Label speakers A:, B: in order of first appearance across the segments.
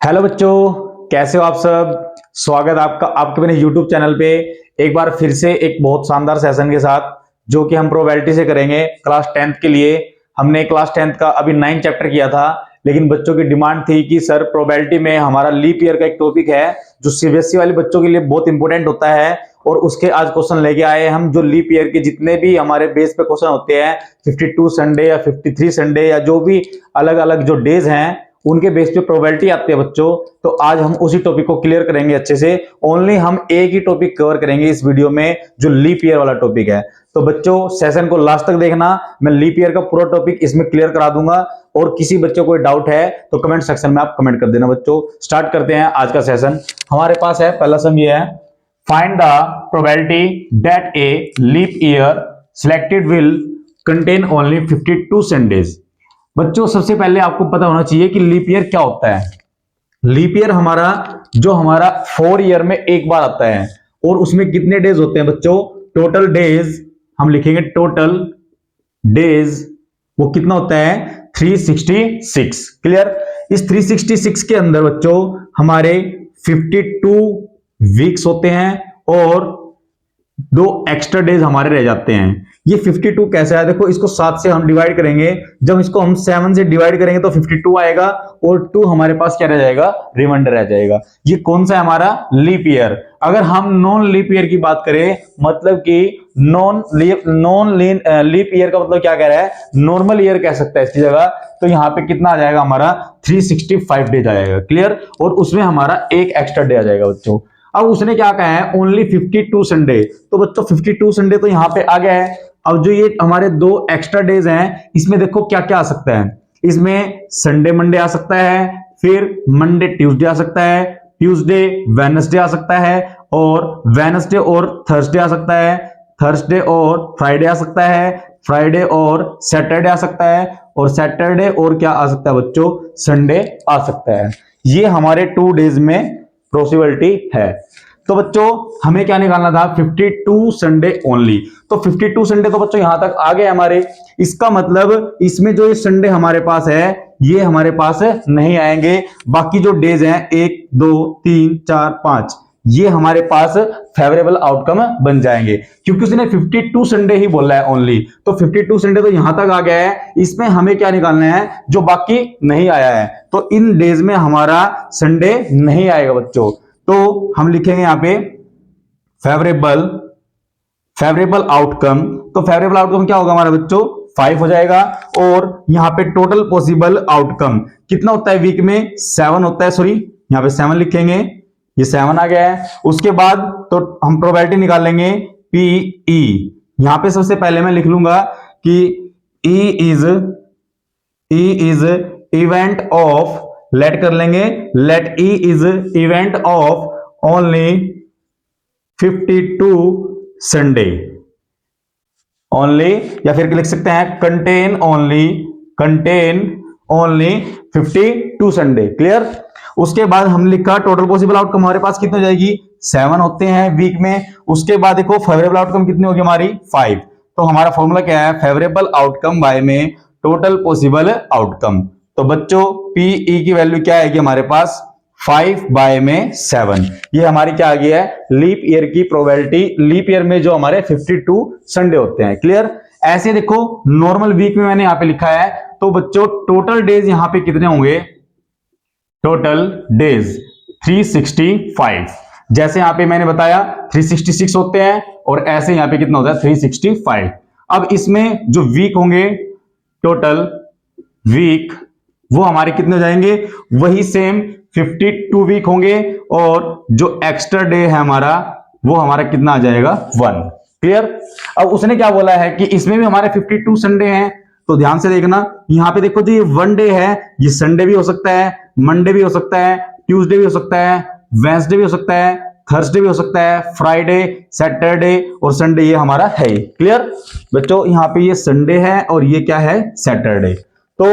A: Hello बच्चों, कैसे हो आप सब। स्वागत आपका आपके मेरे YouTube चैनल पे एक बार फिर से एक बहुत शानदार सेशन के साथ, जो कि हम प्रोबेबिलिटी से करेंगे क्लास 10th के लिए। हमने क्लास 10th का अभी 9 चैप्टर किया था, लेकिन बच्चों की डिमांड थी कि सर प्रोबेबिलिटी में हमारा लीप ईयर का एक टॉपिक है जो सीबीएसई वाले बच्चों के लिए बहुत इंपॉर्टेंट होता है, और उसके आज क्वेश्चन लेके आए हम। जो लीप ईयर के जितने भी हमारे बेस पे क्वेश्चन होते हैं, 52 संडे या 53 संडे या जो भी अलग अलग जो डेज हैं, उनके बेस पे प्रोबेबिलिटी आती है बच्चों। तो आज हम उसी टॉपिक को क्लियर करेंगे अच्छे से। ओनली हम एक ही टॉपिक कवर करेंगे इस वीडियो में, जो लीप ईयर वाला टॉपिक है। तो बच्चों सेशन को लास्ट तक देखना, मैं लीप ईयर का पूरा टॉपिक इसमें क्लियर करा दूंगा। और किसी बच्चे को कोई डाउट है तो कमेंट सेक्शन में आप कमेंट कर देना। बच्चों स्टार्ट करते हैं आज का सेशन। हमारे पास है पहला सम ये है, find the probability that a leap year selected will contain only 52 Sundays. बच्चों सबसे पहले आपको पता होना चाहिए कि लीप ईयर क्या होता है। लीप ईयर हमारा 4 ईयर में एक बार आता है, और उसमें कितने डेज होते हैं बच्चों? टोटल डेज हम लिखेंगे, टोटल डेज वो कितना होता है? 366। क्लियर। इस 366 के अंदर बच्चों हमारे 52 वीक्स होते हैं और 2 एक्स्ट्रा डेज हमारे रह जाते हैं। ये 52 कैसा है? देखो, इसको 7 से हम डिवाइड करेंगे। जब इसको हम 7 से डिवाइड करेंगे तो 52 आएगा, और 2 हमारे पास क्या रह जाएगा? रिमाइंडर रह जाएगा। ये कौन सा है? हमारा लीप ईयर। अगर हम नॉन लीप ईयर की बात करें, मतलब कि नॉन लीप ईयर का मतलब क्या कह रहा है? नॉर्मल ईयर कह सकता है इसकी जगह। तो यहाँ पे कितना आ जाएगा? हमारा 365 डेज आएगा। क्लियर। और उसमें हमारा एक एक्स्ट्रा डे आ जाएगा बच्चों। अब उसने क्या कहा है? Only 52 Sunday. तो बच्चों 52 संडे तो यहाँ पे आ गया है। अब जो ये हमारे 2 एक्स्ट्रा डेज हैं, इसमें देखो क्या क्या आ सकता है। इसमें संडे मंडे आ सकता है, फिर मंडे ट्यूसडे आ सकता है, ट्यूसडे वेडनेसडे आ सकता है, और वेडनेसडे और थर्सडे आ सकता है, थर्सडे और फ्राइडे आ सकता है, फ्राइडे और सैटरडे आ सकता है, और सैटरडे और क्या आ सकता है बच्चों? संडे आ सकता है। ये हमारे 2 डेज में पॉसिबिलिटी है। तो बच्चों हमें क्या निकालना था? 52 संडे ओनली। तो 52 संडे तो बच्चों यहां तक आ गए हमारे। इसका मतलब इसमें जो ये संडे हमारे पास है, ये हमारे पास नहीं आएंगे। बाकी जो डेज हैं 1 2 3 4 5, ये हमारे पास फेवरेबल आउटकम बन जाएंगे, क्योंकि उसने 52 संडे ही बोला है ओनली। तो 52 संडे तो यहां तक आ गया है। इसमें हमें क्या निकालना है? जो बाकी नहीं आया है। तो इन डेज में हमारा संडे नहीं आएगा बच्चों। तो हम लिखेंगे यहां पे फेवरेबल आउटकम। तो फेवरेबल आउटकम क्या होगा हमारा बच्चों? 5 हो जाएगा। और यहां पे टोटल पॉसिबल आउटकम कितना होता है? वीक में 7 होता है। सॉरी, यहां पे 7 लिखेंगे, ये 7 आ गया है। उसके बाद तो हम प्रोबेबिलिटी निकाल लेंगे पीई। यहां पे सबसे पहले मैं लिख लूंगा कि E is event of, let कर लेंगे, let E is event of only 52 Sunday only, या फिर लिख सकते हैं कंटेन ओनली 52 संडे। क्लियर। उसके बाद हम लिखा टोटल पॉसिबल आउटकम हमारे पास कितनी हो जाएगी? 7 होते हैं वीक में। उसके बाद देखो फेवरेबल आउटकम कितनी होगी हमारी? 5। तो हमारा फॉर्मूला क्या है? फेवरेबल आउटकम बाय में टोटल पॉसिबल आउटकम। तो बच्चों पीई की वैल्यू क्या आएगी हमारे पास? 5 बाय में 7। ये हमारी क्या आ गया है? लीप ईयर की प्रोबेबिलिटी। लीप ईयर में जो हमारे 52 संडे होते हैं। क्लियर। ऐसे देखो नॉर्मल वीक में मैंने यहां पे लिखा है। तो बच्चों टोटल डेज यहां पे कितने होंगे? Total days 365। जैसे यहां पे मैंने बताया 366 होते हैं, और ऐसे यहां पे कितना होता है? 365। अब इसमें जो वीक होंगे, टोटल वीक, वो हमारे कितने हो जाएंगे? वही सेम 52 वीक होंगे, और जो एक्स्ट्रा डे है हमारा, वो हमारा कितना आ जाएगा? 1। क्लियर। अब उसने क्या बोला है कि इसमें भी हमारे 52 संडे हैं। तो ध्यान से देखना, यहां पे देखो, जो ये 1 डे है, ये संडे भी हो सकता है, मंडे भी हो सकता है, ट्यूसडे भी हो सकता है, वेडनेसडे भी हो सकता है, थर्सडे भी हो सकता है, फ्राइडे, सैटरडे और संडे ये हमारा है। क्लियर बच्चों। यहां पे ये संडे है और ये क्या है? सैटरडे। तो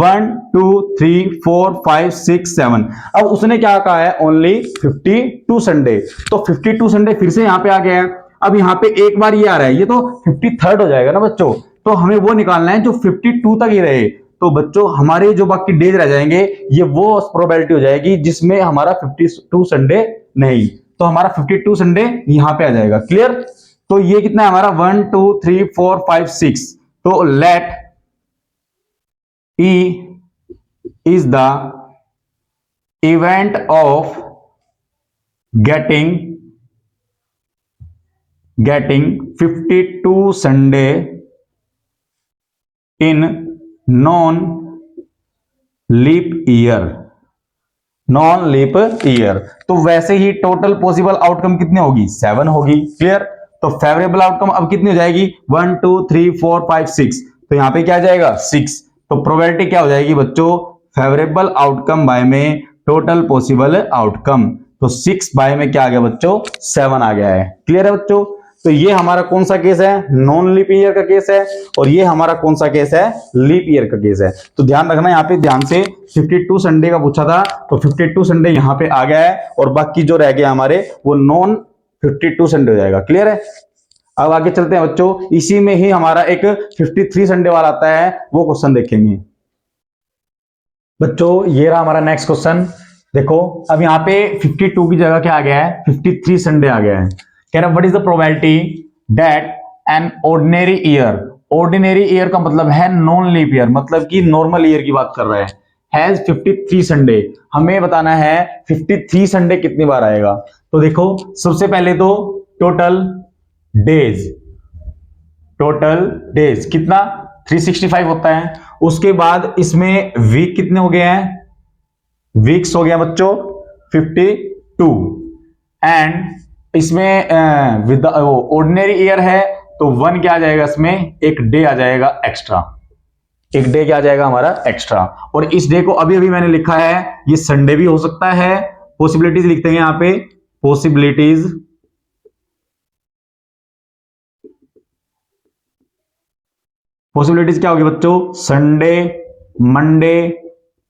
A: 1 2 3 4 5 6 7। अब उसने क्या कहा है? Only 52 Sunday. तो 52 संडे फिर से यहां पे आ गया है। अब यहां पे एक बार ये आ रहा है, ये तो 53rd हो जाएगा ना बच्चों। तो हमें वो निकालना है जो 52 तक ही रहे। तो बच्चों हमारे जो बाकी डेज रह जाएंगे ये वो प्रोबेबिलिटी हो जाएगी जिसमें हमारा 52 संडे नहीं, तो हमारा 52 संडे यहां पे आ जाएगा। क्लियर? तो ये कितना है हमारा 1 2 3 4 5 6। तो let E is the event of getting 52 Sunday in non leap year. तो वैसे ही टोटल पॉसिबल आउटकम कितनी होगी? 7 होगी। क्लियर? तो फेवरेबल आउटकम अब कितनी हो जाएगी? 1 2 3 4 5 6। तो यहां पे क्या जाएगा? 6। तो प्रोबेबिलिटी क्या हो जाएगी बच्चों? फेवरेबल आउटकम बाय में टोटल पॉसिबल आउटकम। तो 6 बाय में क्या आ गया बच्चों? 7 आ गया है। क्लियर है बच्चों? तो ये हमारा कौन सा केस है? नॉन लीप ईयर का केस है। और ये हमारा कौन सा केस है? लीप ईयर का केस है। तो ध्यान रखना, यहाँ पे ध्यान से 52 संडे का पूछा था, तो 52 संडे यहाँ पे आ गया है और बाकी जो रह गया हमारे वो नॉन 52 संडे हो जाएगा। क्लियर है? अब आगे चलते हैं बच्चों, इसी में ही हमारा एक 53 संडे वाला आता है, वो क्वेश्चन देखेंगे बच्चों। ये रहा हमारा नेक्स्ट क्वेश्चन। देखो अब यहाँ पे 52 की जगह क्या आ गया है? 53 संडे आ गया है। कह रहा what is the probability that an ordinary year, ordinary year का मतलब है नॉन लीप ईयर, मतलब कि नॉर्मल ईयर की बात कर रहे हैं, हैज 53 संडे। हमें बताना है 53 संडे कितनी बार आएगा। तो देखो सबसे पहले तो टोटल डेज कितना? 365 होता है। उसके बाद इसमें वीक कितने हो गए हैं? वीक्स हो गया बच्चों 52। एंड इसमें विद ऑर्डिनरी ईयर है तो 1 क्या आ जाएगा? इसमें एक डे आ जाएगा एक्स्ट्रा, एक डे क्या आ जाएगा हमारा? एक्स्ट्रा। और इस डे को अभी अभी मैंने लिखा है, ये संडे भी हो सकता है। पॉसिबिलिटीज लिखते हैं यहां पे, पॉसिबिलिटीज क्या होगी बच्चों? Sunday, Monday,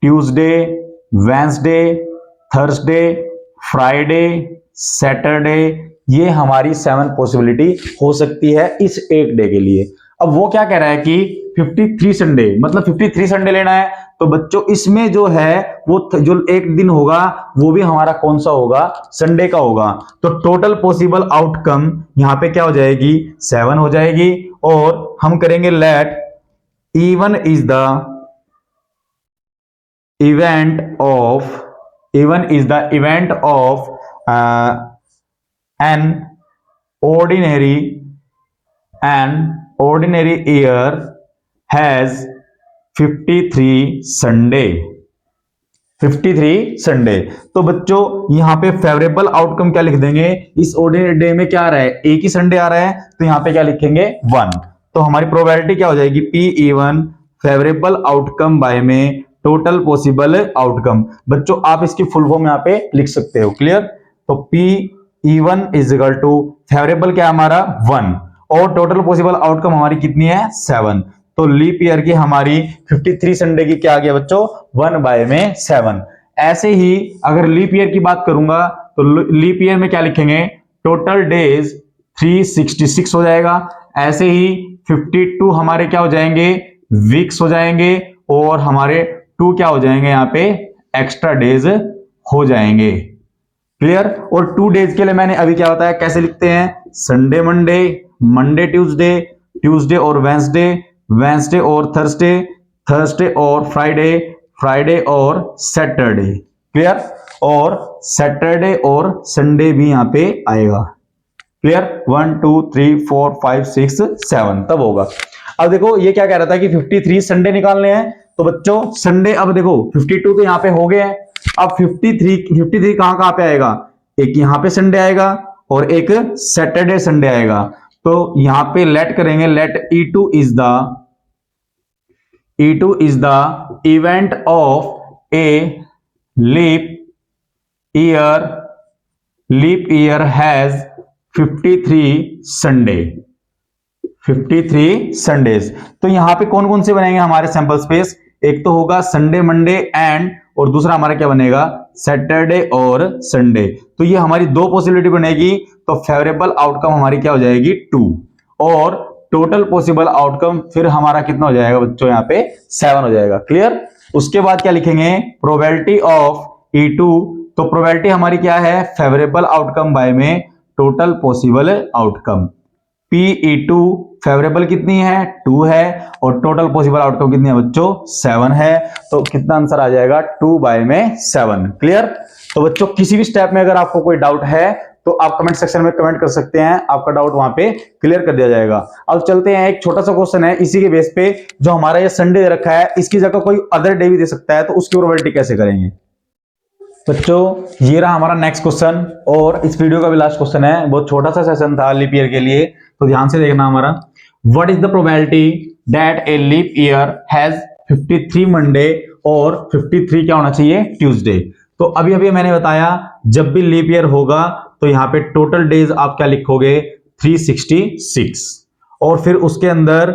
A: Tuesday, Wednesday, Thursday, Friday, Saturday, ये हमारी 7 पॉसिबिलिटी हो सकती है इस एक डे के लिए। अब वो क्या कह रहा है कि 53 संडे, मतलब 53 संडे लेना है, तो बच्चों इसमें जो है वो जो एक दिन होगा वो भी हमारा कौन सा होगा? संडे का होगा। तो टोटल पॉसिबल आउटकम यहां पे क्या हो जाएगी? 7 हो जाएगी। और हम करेंगे let even is the event of an ordinary year has 53 Sunday. तो बच्चों यहां पे फेवरेबल आउटकम क्या लिख देंगे? इस ऑर्डिनरी डे में क्या आ रहा है? एक ही संडे आ रहा है, तो यहां पे क्या लिखेंगे? 1। तो हमारी प्रोबेबिलिटी क्या हो जाएगी? P even favourable outcome by में टोटल पॉसिबल आउटकम। बच्चों आप इसकी फुल फॉर्म यहां पे लिख सकते हो। क्लियर? तो P even is equal to favourable क्या हमारा? 1 और टोटल पॉसिबल आउटकम हमारी कितनी है? 7। तो लीप ईयर की हमारी 53 संडे की क्या आ गया बच्चों? 1 बाय में 7। ऐसे ही अगर लीप ईयर की बात करूंगा तो लीप ईयर में क्या लिखेंगे? टोटल डेज 366 हो जाएगा। ऐसे ही 52 हमारे क्या हो जाएंगे? वीक्स हो जाएंगे। और हमारे 2 क्या हो जाएंगे? यहाँ पे एक्स्ट्रा डेज हो जाएंगे। क्लियर? और 2 डेज के लिए मैंने अभी क्या बताया, कैसे लिखते हैं? Sunday Monday, Monday Tuesday, Tuesday और वेंसडे, वेंसडे और थर्सडे, थर्सडे और फ्राइडे, फ्राइडे और सैटरडे। क्लियर? और सैटरडे और संडे भी यहां पे आएगा। क्लियर? 1 2 3 4 5 6 7 तब होगा। अब देखो ये क्या कह रहा था कि 53 संडे निकालने हैं। तो बच्चों संडे, अब देखो 52 तो यहां पे हो गए हैं। अब 53 कहां पे आएगा? एक यहां पे संडे आएगा और एक सैटरडे संडे आएगा। तो यहां पे लेट करेंगे, let E2 is the event of a leap year has 53 Sundays. तो यहां पे कौन कौन से बनेंगे हमारे सैंपल स्पेस? एक तो होगा संडे मंडे एंड, और दूसरा हमारा क्या बनेगा? सैटरडे और संडे। तो ये हमारी 2 पॉसिबिलिटी बनेगी। तो फेवरेबल आउटकम हमारी क्या हो जाएगी? 2। और टोटल पॉसिबल आउटकम फिर हमारा कितना हो जाएगा बच्चों, यहाँ पे 7 हो जाएगा। क्लियर। उसके बाद क्या लिखेंगे, प्रोबेबिलिटी ऑफ E2, तो प्रोबेबिलिटी हमारी क्या है, फेवरेबल आउटकम बाय में total possible outcome. PE2 favourable कितनी है, 2 है, और टोटल पॉसिबल आउटकम कितनी है बच्चों, 7 है। तो कितना आंसर आ जाएगा, 2 बाय में 7। क्लियर। तो बच्चों किसी भी स्टेप में अगर आपको कोई डाउट है तो आप कमेंट सेक्शन में कमेंट कर सकते हैं, आपका डाउट वहां पे क्लियर कर दिया जाएगा। अब चलते हैं, एक छोटा सा क्वेश्चन है इसी के बेस पे, जो हमारा ये संडे दे रखा है, इसकी जगह कोई अदर डे भी दे सकता है, तो उसकी प्रोबेबिलिटी कैसे करेंगे। बच्चों ये रहा हमारा नेक्स्ट क्वेश्चन, और इस वीडियो का भी लास्ट क्वेश्चन है। बहुत छोटा सा सेशन था लीप ईयर के लिए, तो ध्यान से देखना हमारा। What is the probability that a leap year has 53 Monday, और 53 क्या होना चाहिए, ट्यूसडे। तो अभी अभी मैंने बताया, जब भी लीप ईयर होगा तो यहाँ पे टोटल डेज आप क्या लिखोगे, 366, और फिर उसके अंदर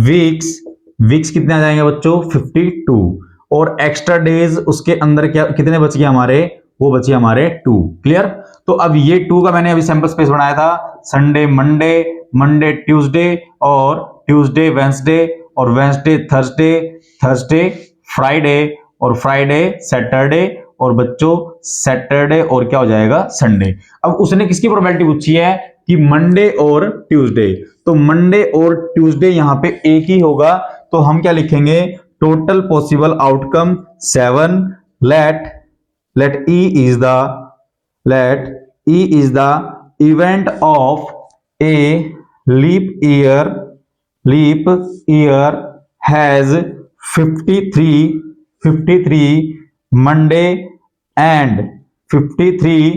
A: वीक्स कितने आ जाएंगे बच्चों, 52, और एक्स्ट्रा डेज उसके अंदर क्या कितने बच गए हमारे, वो बचे हमारे 2। क्लियर। तो अब ये 2 का मैंने अभी सैंपल स्पेस बनाया था, संडे मंडे, मंडे ट्यूसडे, और ट्यूसडे वेंसडे, और वेंसडे थर्सडे, थर्सडे फ्राइडे, और फ्राइडे सैटरडे, और बच्चों सैटरडे और क्या हो जाएगा, संडे। अब उसने किसकी प्रोबेबिलिटी पूछी है कि मंडे और ट्यूसडे, तो मंडे और ट्यूसडे यहां पे एक ही होगा, तो हम क्या लिखेंगे, total possible outcome 7, let E is the event of a leap year has 53 Monday and 53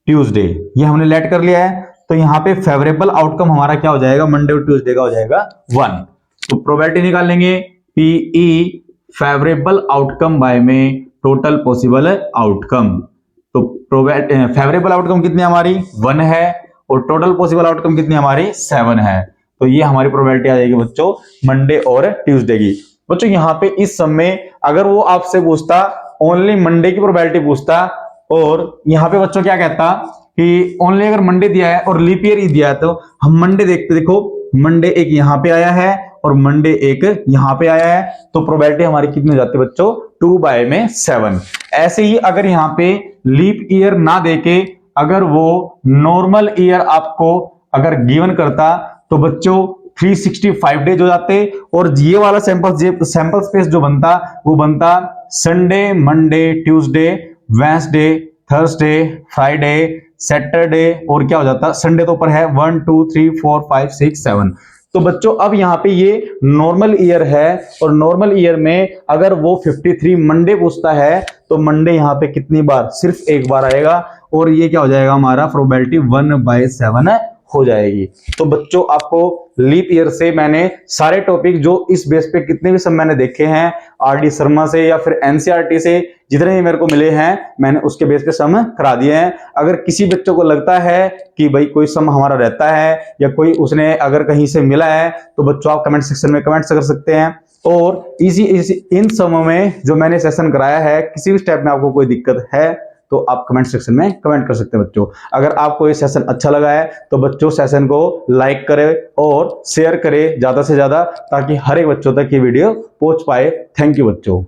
A: Tuesday. ये हमने लेट कर लिया है, तो यहां पे फेवरेबल आउटकम हमारा क्या हो जाएगा, मंडे और ट्यूसडे का हो जाएगा 1। तो प्रोबेबिलिटी निकालेंगे, PE फेवरेबल आउटकम बाय में टोटल पॉसिबल आउटकम। तो फेवरेबल आउटकम कितनी हमारी 1 है, और टोटल पॉसिबल आउटकम कितनी हमारी 7 है। तो ये हमारी प्रोबेबिलिटी आ जाएगी बच्चों मंडे और ट्यूसडे की। बच्चों यहाँ पे इस समय अगर वो आपसे पूछता ओनली मंडे की प्रोबेबिलिटी पूछता, और यहाँ पे बच्चों क्या कहता कि ओनली अगर मंडे दिया है और लीप ईयर ही दिया है, तो हम मंडे देखते, देखो मंडे एक यहाँ पे आया है और मंडे एक यहां पे आया है, तो प्रोबेबिलिटी हमारी कितनी हो जाती है बच्चों, 2 बाय में 7। ऐसे ही अगर यहां पे लीप ईयर ना देके अगर वो नॉर्मल ईयर आपको अगर गिवन करता, तो बच्चों 365 डेज हो जाते, और ये वाला सैंपल स्पेस जो बनता वो बनता Sunday Monday Tuesday Wednesday Thursday Friday Saturday, और क्या हो जाता, संडे तो ऊपर है 1 2 3 4 5 6 7। तो बच्चों अब यहाँ पे ये नॉर्मल ईयर है, और नॉर्मल ईयर में अगर वो 53 मंडे पूछता है, तो मंडे यहाँ पे कितनी बार, सिर्फ एक बार आएगा, और ये क्या हो जाएगा हमारा, प्रोबेबिलिटी 1/7 हो जाएगी। तो बच्चों आपको लीप ईयर से मैंने सारे टॉपिक जो इस बेस पे कितने भी सब मैंने देखे हैं, RD शर्मा से या फिर NCERT से जितने भी मेरे को मिले हैं, मैंने उसके बेस पे सम करा दिए हैं। अगर किसी बच्चों को लगता है कि भाई कोई सम हमारा रहता है, या कोई उसने अगर कहीं से मिला है, तो बच्चों आप कमेंट सेक्शन में कमेंट्स कर सकते हैं। और इसी इन समों में जो मैंने सेशन कराया है, किसी भी स्टेप में आपको कोई दिक्कत है तो आप कमेंट सेक्शन में कमेंट कर सकते हैं बच्चों। अगर आपको ये सेशन अच्छा लगा है तो बच्चों सेशन को लाइक करें और शेयर करें ज्यादा से ज्यादा, ताकि हर एक बच्चों तक ये वीडियो पहुंच पाए। थैंक यू बच्चों।